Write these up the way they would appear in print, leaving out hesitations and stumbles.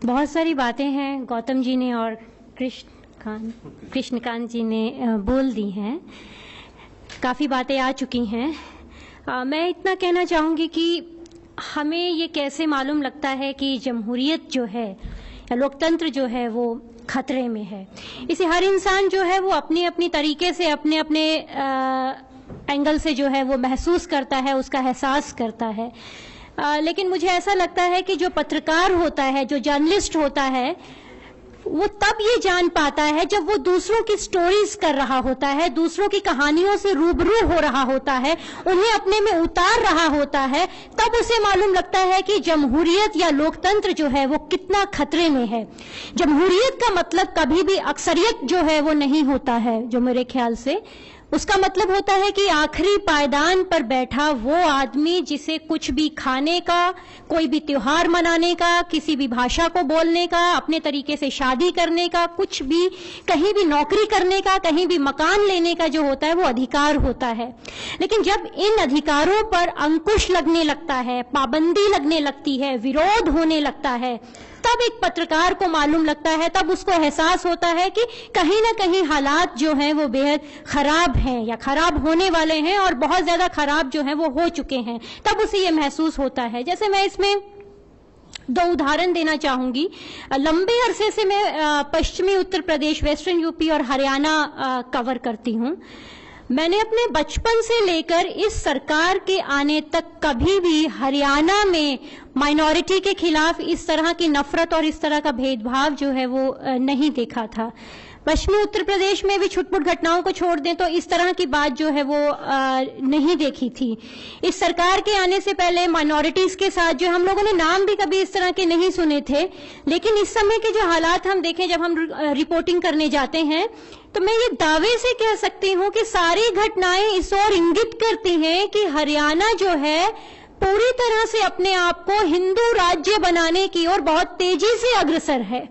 बहुत सारी बातें हैं गौतम जी ने और कृष्णकांत जी ने बोल दी हैं, काफ़ी बातें आ चुकी हैं। मैं इतना कहना चाहूँगी कि हमें ये कैसे मालूम लगता है कि जमहूरियत जो है या लोकतंत्र जो है वो खतरे में है। इसे हर इंसान जो है वो अपनी अपनी तरीके से अपने अपने एंगल से जो है वो महसूस करता है, उसका एहसास करता है। लेकिन मुझे ऐसा लगता है कि जो पत्रकार होता है, जो जर्नलिस्ट होता है, वो तब ये जान पाता है जब वो दूसरों की स्टोरीज कर रहा होता है, दूसरों की कहानियों से रूबरू हो रहा होता है, उन्हें अपने में उतार रहा होता है, तब उसे मालूम लगता है कि जमहूरियत या लोकतंत्र जो है वो कितना खतरे में है। जमहूरियत का मतलब कभी भी अक्सरियत जो है वो नहीं होता है, जो मेरे ख्याल से उसका मतलब होता है कि आखिरी पायदान पर बैठा वो आदमी जिसे कुछ भी खाने का, कोई भी त्योहार मनाने का, किसी भी भाषा को बोलने का, अपने तरीके से शादी करने का, कुछ भी कहीं भी नौकरी करने का, कहीं भी मकान लेने का जो होता है वो अधिकार होता है। लेकिन जब इन अधिकारों पर अंकुश लगने लगता है, पाबंदी लगने लगती है, विरोध होने लगता है, तब एक पत्रकार को मालूम लगता है, तब उसको एहसास होता है कि कहीं ना कहीं हालात जो हैं वो बेहद खराब हैं या खराब होने वाले हैं और बहुत ज्यादा खराब जो हैं वो हो चुके हैं। तब उसे ये महसूस होता है। जैसे मैं इसमें दो उदाहरण देना चाहूंगी। लंबे अरसे से मैं पश्चिमी उत्तर प्रदेश, वेस्टर्न यूपी और हरियाणा कवर करती हूं। मैंने अपने बचपन से लेकर इस सरकार के आने तक कभी भी हरियाणा में माइनॉरिटी के खिलाफ इस तरह की नफरत और इस तरह का भेदभाव जो है वो नहीं देखा था। पश्चिमी उत्तर प्रदेश में भी छुटपुट घटनाओं को छोड़ दें तो इस तरह की बात जो है वो नहीं देखी थी। इस सरकार के आने से पहले माइनॉरिटीज के साथ जो हम लोगों ने नाम भी कभी इस तरह के नहीं सुने थे, लेकिन इस समय के जो हालात हम देखें जब हम रिपोर्टिंग करने जाते हैं तो मैं ये दावे से कह सकती हूँ कि सारी घटनाएं इस ओर इंगित करती हैं कि हरियाणा जो है पूरी तरह से अपने आप को हिंदू राज्य बनाने की ओर बहुत तेजी से अग्रसर है।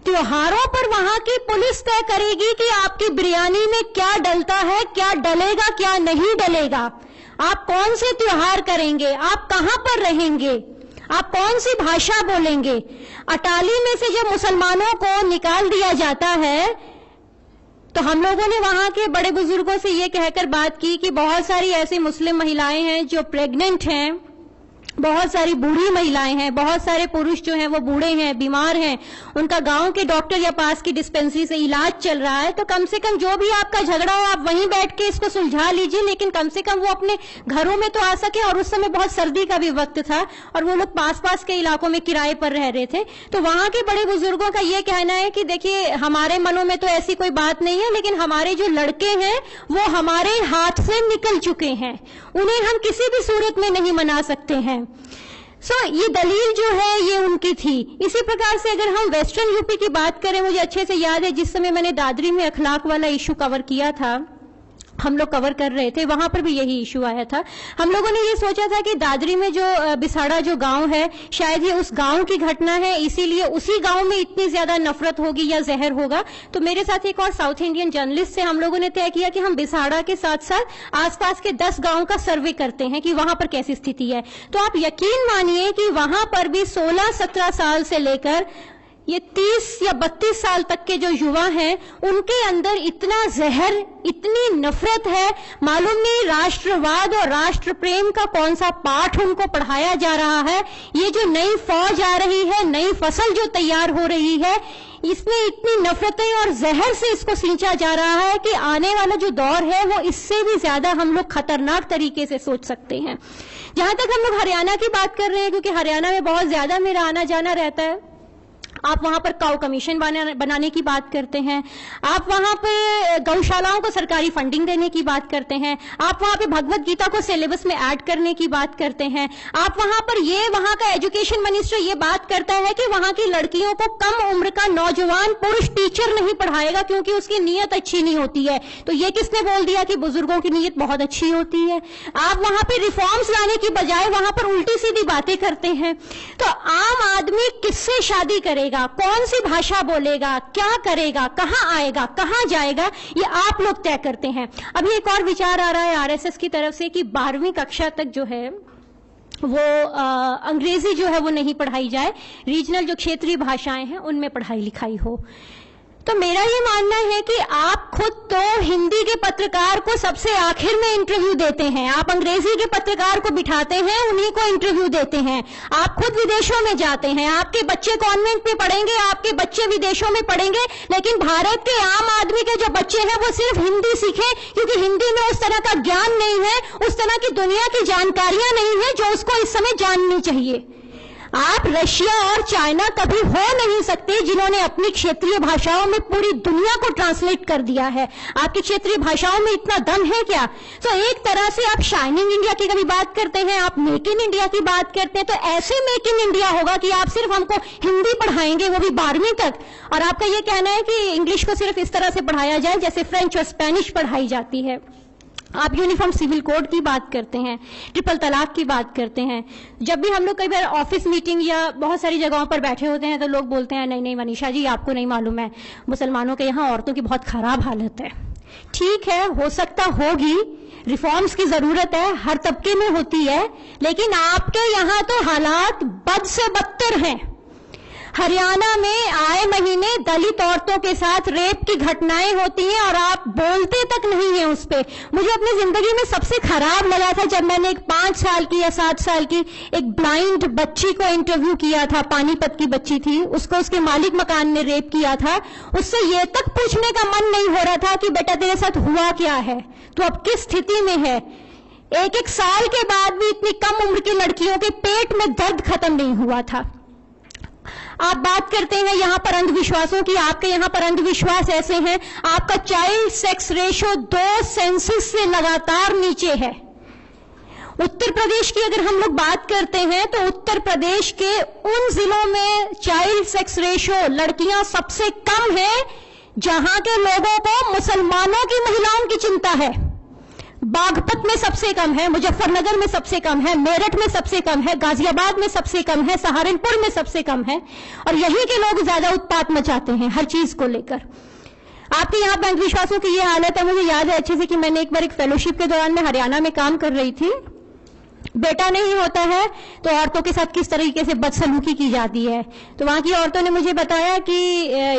त्योहारों पर वहां की पुलिस तय करेगी कि आपकी बिरयानी में क्या डलता है, क्या डलेगा, क्या नहीं डलेगा, आप कौन से त्योहार करेंगे, आप कहां पर रहेंगे, आप कौन सी भाषा बोलेंगे। अटाली में से जब मुसलमानों को निकाल दिया जाता है तो हम लोगों ने वहां के बड़े बुजुर्गों से ये कहकर बात की कि बहुत सारी ऐसी मुस्लिम महिलाएं हैं जो प्रेग्नेंट हैं, बहुत सारी बूढ़ी महिलाएं हैं, बहुत सारे पुरुष जो हैं वो बूढ़े हैं, बीमार हैं, उनका गांव के डॉक्टर या पास की डिस्पेंसरी से इलाज चल रहा है। तो कम से कम जो भी आपका झगड़ा हो आप वहीं बैठ के इसको सुलझा लीजिए, लेकिन कम से कम वो अपने घरों में तो आ सके। और उस समय बहुत सर्दी का भी वक्त था और वो लोग पास पास के इलाकों में किराए पर रह रहे थे। तो वहां के बड़े बुजुर्गों का ये कहना है कि देखिए हमारे मनों में तो ऐसी कोई बात नहीं है, लेकिन हमारे जो लड़के हैं वो हमारे हाथ से निकल चुके हैं, उन्हें हम किसी भी सूरत में नहीं मना सकते हैं। ये दलील जो है ये उनकी थी। इसी प्रकार से अगर हम वेस्टर्न यूपी की बात करें, मुझे अच्छे से याद है जिस समय मैंने दादरी में अखलाक वाला इशू कवर किया था, हम लोग कवर कर रहे थे, वहां पर भी यही इशू आया था। हम लोगों ने ये सोचा था कि दादरी में जो बिसाड़ा जो गांव है, शायद ये उस गांव की घटना है, इसीलिए उसी गांव में इतनी ज्यादा नफरत होगी या जहर होगा। तो मेरे साथ एक और साउथ इंडियन जर्नलिस्ट से हम लोगों ने तय किया कि हम बिसाड़ा के साथ साथ आसपास के 10 गांव का सर्वे करते हैं कि वहां पर कैसी स्थिति है। तो आप यकीन मानिए कि वहां पर भी 16-17 साल से लेकर ये 30 या 32 साल तक के जो युवा हैं उनके अंदर इतना जहर, इतनी नफरत है, मालूम नहीं राष्ट्रवाद और राष्ट्र प्रेम का कौन सा पाठ उनको पढ़ाया जा रहा है। ये जो नई फौज आ रही है, नई फसल जो तैयार हो रही है, इसमें इतनी नफरतें और जहर से इसको सींचा जा रहा है कि आने वाला जो दौर है वो इससे भी ज्यादा हम लोग खतरनाक तरीके से सोच सकते हैं। जहां तक हम लोग हरियाणा की बात कर रहे हैं, क्योंकि हरियाणा में बहुत ज्यादा मेरा आना जाना रहता है, आप वहां पर काउ कमीशन बनाने की बात करते हैं, आप वहां पे गौशालाओं को सरकारी फंडिंग देने की बात करते हैं, आप वहां पे भगवत गीता को सिलेबस में ऐड करने की बात करते हैं, आप वहां पर वहां का एजुकेशन मिनिस्टर ये बात करता है कि वहां की लड़कियों को कम उम्र का नौजवान पुरुष टीचर नहीं पढ़ाएगा क्योंकि उसकी नीयत अच्छी नहीं होती है। तो ये किसने बोल दिया कि बुजुर्गों की नीयत बहुत अच्छी होती है। आप वहां पे रिफॉर्म्स लाने की बजाय वहां पर उल्टी सीधी बातें करते हैं। तो आम आदमी किससे शादी करेगा, कौन सी भाषा बोलेगा, क्या करेगा, कहां आएगा, कहां जाएगा, ये आप लोग तय करते हैं। अभी एक और विचार आ रहा है आरएसएस की तरफ से कि 12वीं कक्षा तक जो है वो अंग्रेजी जो है वो नहीं पढ़ाई जाए, रीजनल जो क्षेत्रीय भाषाएं हैं उनमें पढ़ाई लिखाई हो। तो मेरा ये मानना है कि आप खुद तो हिंदी के पत्रकार को सबसे आखिर में इंटरव्यू देते हैं, आप अंग्रेजी के पत्रकार को बिठाते हैं, उन्हीं को इंटरव्यू देते हैं। आप खुद विदेशों में जाते हैं, आपके बच्चे कॉन्वेंट में पढ़ेंगे, आपके बच्चे विदेशों में पढ़ेंगे, लेकिन भारत के आम आदमी के जो बच्चे हैं वो सिर्फ हिंदी सीखें, क्योंकि हिंदी में उस तरह का ज्ञान नहीं है, उस तरह की दुनिया की जानकारियां नहीं है जो उसको इस समय जाननी चाहिए। आप रशिया और चाइना कभी हो नहीं सकते जिन्होंने अपनी क्षेत्रीय भाषाओं में पूरी दुनिया को ट्रांसलेट कर दिया है। आपकी क्षेत्रीय भाषाओं में इतना दम है क्या? तो एक तरह से आप शाइनिंग इंडिया की कभी बात करते हैं, आप मेक इन इंडिया की बात करते हैं, तो ऐसे मेक इन इंडिया होगा कि आप सिर्फ हमको हिंदी पढ़ाएंगे, वो भी 12वीं तक, और आपका ये कहना है कि इंग्लिश को सिर्फ इस तरह से पढ़ाया जाए जैसे फ्रेंच और स्पेनिश पढ़ाई जाती है। आप यूनिफॉर्म सिविल कोड की बात करते हैं, ट्रिपल तलाक की बात करते हैं। जब भी हम लोग कई बार ऑफिस मीटिंग या बहुत सारी जगहों पर बैठे होते हैं तो लोग बोलते हैं नहीं नहीं मनीषा जी, आपको नहीं मालूम है, मुसलमानों के यहाँ औरतों की बहुत खराब हालत है। ठीक है, हो सकता होगी, रिफॉर्म्स की जरूरत है, हर तबके में होती है, लेकिन आपके यहाँ तो हालात बद से बदतर हैं। हरियाणा में आए महीने दलित औरतों के साथ रेप की घटनाएं होती हैं और आप बोलते तक नहीं हैं उस पे। मुझे अपनी जिंदगी में सबसे खराब लगा था जब मैंने एक 5 साल की या 7 साल की एक ब्लाइंड बच्ची को इंटरव्यू किया था, पानीपत की बच्ची थी, उसको उसके मालिक मकान ने रेप किया था। उससे ये तक पूछने का मन नहीं हो रहा था कि बेटा तेरे साथ हुआ क्या है, तो अब किस स्थिति में है। 1-1 साल के बाद भी इतनी कम उम्र की लड़कियों के पेट में दर्द खत्म नहीं हुआ था। आप बात करते हैं यहाँ पर अंधविश्वासों की, आपके यहाँ पर अंधविश्वास ऐसे हैं, आपका चाइल्ड सेक्स रेशो 2 सेंसस से लगातार नीचे है। उत्तर प्रदेश की अगर हम लोग बात करते हैं तो उत्तर प्रदेश के उन जिलों में चाइल्ड सेक्स रेशो लड़कियां सबसे कम है जहां के लोगों को मुसलमानों की महिलाओं की चिंता है। बागपत में सबसे कम है, मुजफ्फरनगर में सबसे कम है, मेरठ में सबसे कम है, गाजियाबाद में सबसे कम है, सहारनपुर में सबसे कम है, और यहीं के लोग ज्यादा उत्पात मचाते हैं हर चीज को लेकर। आपके यहाँ पे अंधविश्वासों की ये हालत है। मुझे याद है अच्छे से कि मैंने एक बार एक फेलोशिप के दौरान में हरियाणा में काम कर रही थी। बेटा नहीं होता है तो औरतों के साथ किस तरीके से बदसलूकी की जाती है, तो वहां की औरतों ने मुझे बताया कि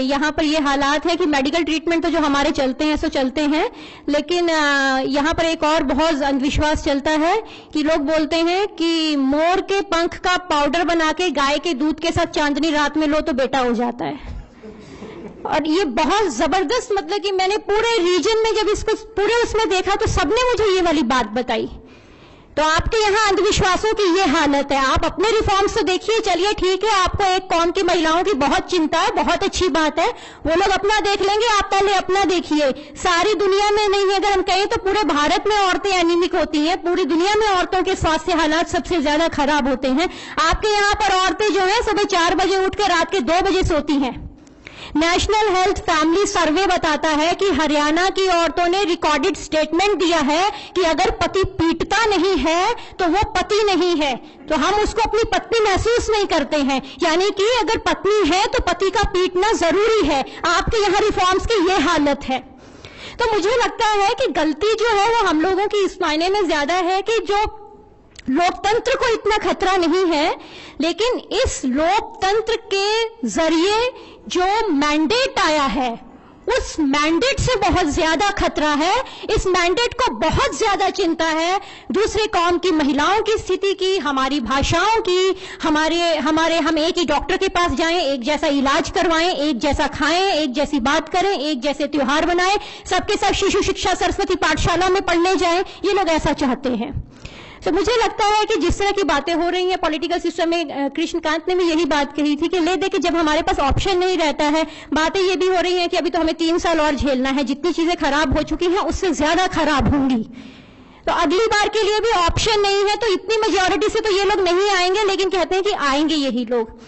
यहाँ पर ये हालात है कि मेडिकल ट्रीटमेंट तो जो हमारे चलते हैं सो चलते हैं, लेकिन यहाँ पर एक और बहुत अंधविश्वास चलता है कि लोग बोलते हैं कि मोर के पंख का पाउडर बना के गाय के दूध के साथ चांदनी रात में लो तो बेटा हो जाता है। और ये बहुत जबरदस्त, मतलब कि मैंने पूरे रीजन में जब इसको पूरे उसमें देखा तो सबने मुझे ये वाली बात बताई। तो आपके यहाँ अंधविश्वासों की ये हालत है। आप अपने रिफॉर्म्स तो देखिए, चलिए ठीक है, आपको एक कौम की महिलाओं की बहुत चिंता है, बहुत अच्छी बात है, वो लोग अपना देख लेंगे, आप पहले अपना देखिए। सारी दुनिया में नहीं, अगर हम कहें तो पूरे भारत में औरतें एनीमिक होती हैं, पूरी दुनिया में औरतों के स्वास्थ्य हालात सबसे ज्यादा खराब होते हैं। आपके यहाँ पर औरतें जो है सुबह 4 बजे उठ के रात के 2 बजे सोती हैं। नेशनल हेल्थ फैमिली सर्वे बताता है कि हरियाणा की औरतों ने रिकॉर्डेड स्टेटमेंट दिया है कि अगर पति पीटता नहीं है तो वो पति नहीं है, तो हम उसको अपनी पत्नी महसूस नहीं करते हैं। यानी कि अगर पत्नी है तो पति का पीटना जरूरी है। आपके यहाँ रिफॉर्म्स की ये हालत है। तो मुझे लगता है कि गलती जो है वो हम लोगों की इस मायने में ज्यादा है कि जो लोकतंत्र को इतना खतरा नहीं है, लेकिन इस लोकतंत्र के जरिए जो मैंडेट आया है उस मैंडेट से बहुत ज्यादा खतरा है। इस मैंडेट को बहुत ज्यादा चिंता है दूसरे कौम की महिलाओं की स्थिति की, हमारी भाषाओं की, हम एक ही डॉक्टर के पास जाएं, एक जैसा इलाज करवाएं, एक जैसा खाएं, एक जैसी बात करें, एक जैसे त्योहार मनाएं, सबके सब शिशु शिक्षा सरस्वती पाठशाला में पढ़ने जाएं, ये लोग ऐसा चाहते हैं। तो मुझे लगता है कि जिस तरह की बातें हो रही हैं पॉलिटिकल सिस्टम में, कृष्णकांत ने भी यही बात कही थी कि ले दे कि जब हमारे पास ऑप्शन नहीं रहता है, बातें ये भी हो रही हैं कि अभी तो हमें 3 साल और झेलना है, जितनी चीजें खराब हो चुकी हैं उससे ज्यादा खराब होंगी, तो अगली बार के लिए भी ऑप्शन नहीं है। तो इतनी मेजॉरिटी से तो ये लोग नहीं आएंगे, लेकिन कहते हैं कि आएंगे यही लोग।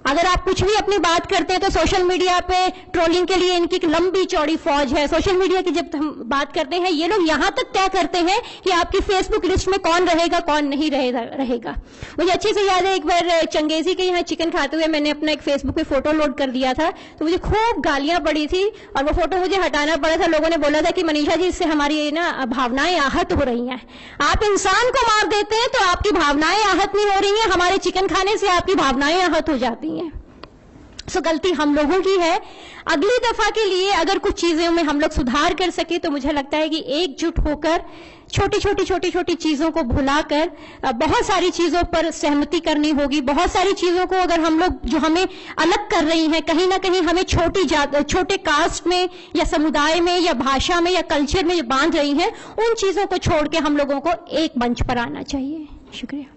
अगर आप कुछ भी अपनी बात करते हैं तो सोशल मीडिया पे ट्रोलिंग के लिए इनकी एक लंबी चौड़ी फौज है। सोशल मीडिया की जब हम बात करते हैं, ये लोग यहां तक तय करते हैं कि आपकी फेसबुक लिस्ट में कौन रहेगा कौन नहीं रहेगा। मुझे अच्छे से याद है, एक बार चंगेजी के यहाँ चिकन खाते हुए मैंने अपना एक फेसबुक पे फोटो लोड कर दिया था, तो मुझे खूब गालियां पड़ी थी और वो फोटो मुझे हटाना पड़ा था। लोगों ने बोला था कि मनीषा जी, इससे हमारी ना भावनाएं आहत हो रही हैं। आप इंसान को मार देते हैं तो आपकी भावनाएं आहत नहीं हो रही हैं, हमारे चिकन खाने से आपकी भावनाएं आहत हो जाती हैं। सो गलती हम लोगों की है। अगली दफा के लिए अगर कुछ चीजों में हम लोग सुधार कर सके तो मुझे लगता है कि एकजुट होकर छोटी छोटी चीजों को भुलाकर बहुत सारी चीजों पर सहमति करनी होगी। बहुत सारी चीजों को अगर हम लोग जो हमें अलग कर रही हैं, कहीं ना कहीं हमें छोटे कास्ट में या समुदाय में या भाषा में या कल्चर में बांध रही हैं, उन चीजों को छोड़ के हम लोगों को एक मंच पर आना चाहिए। शुक्रिया।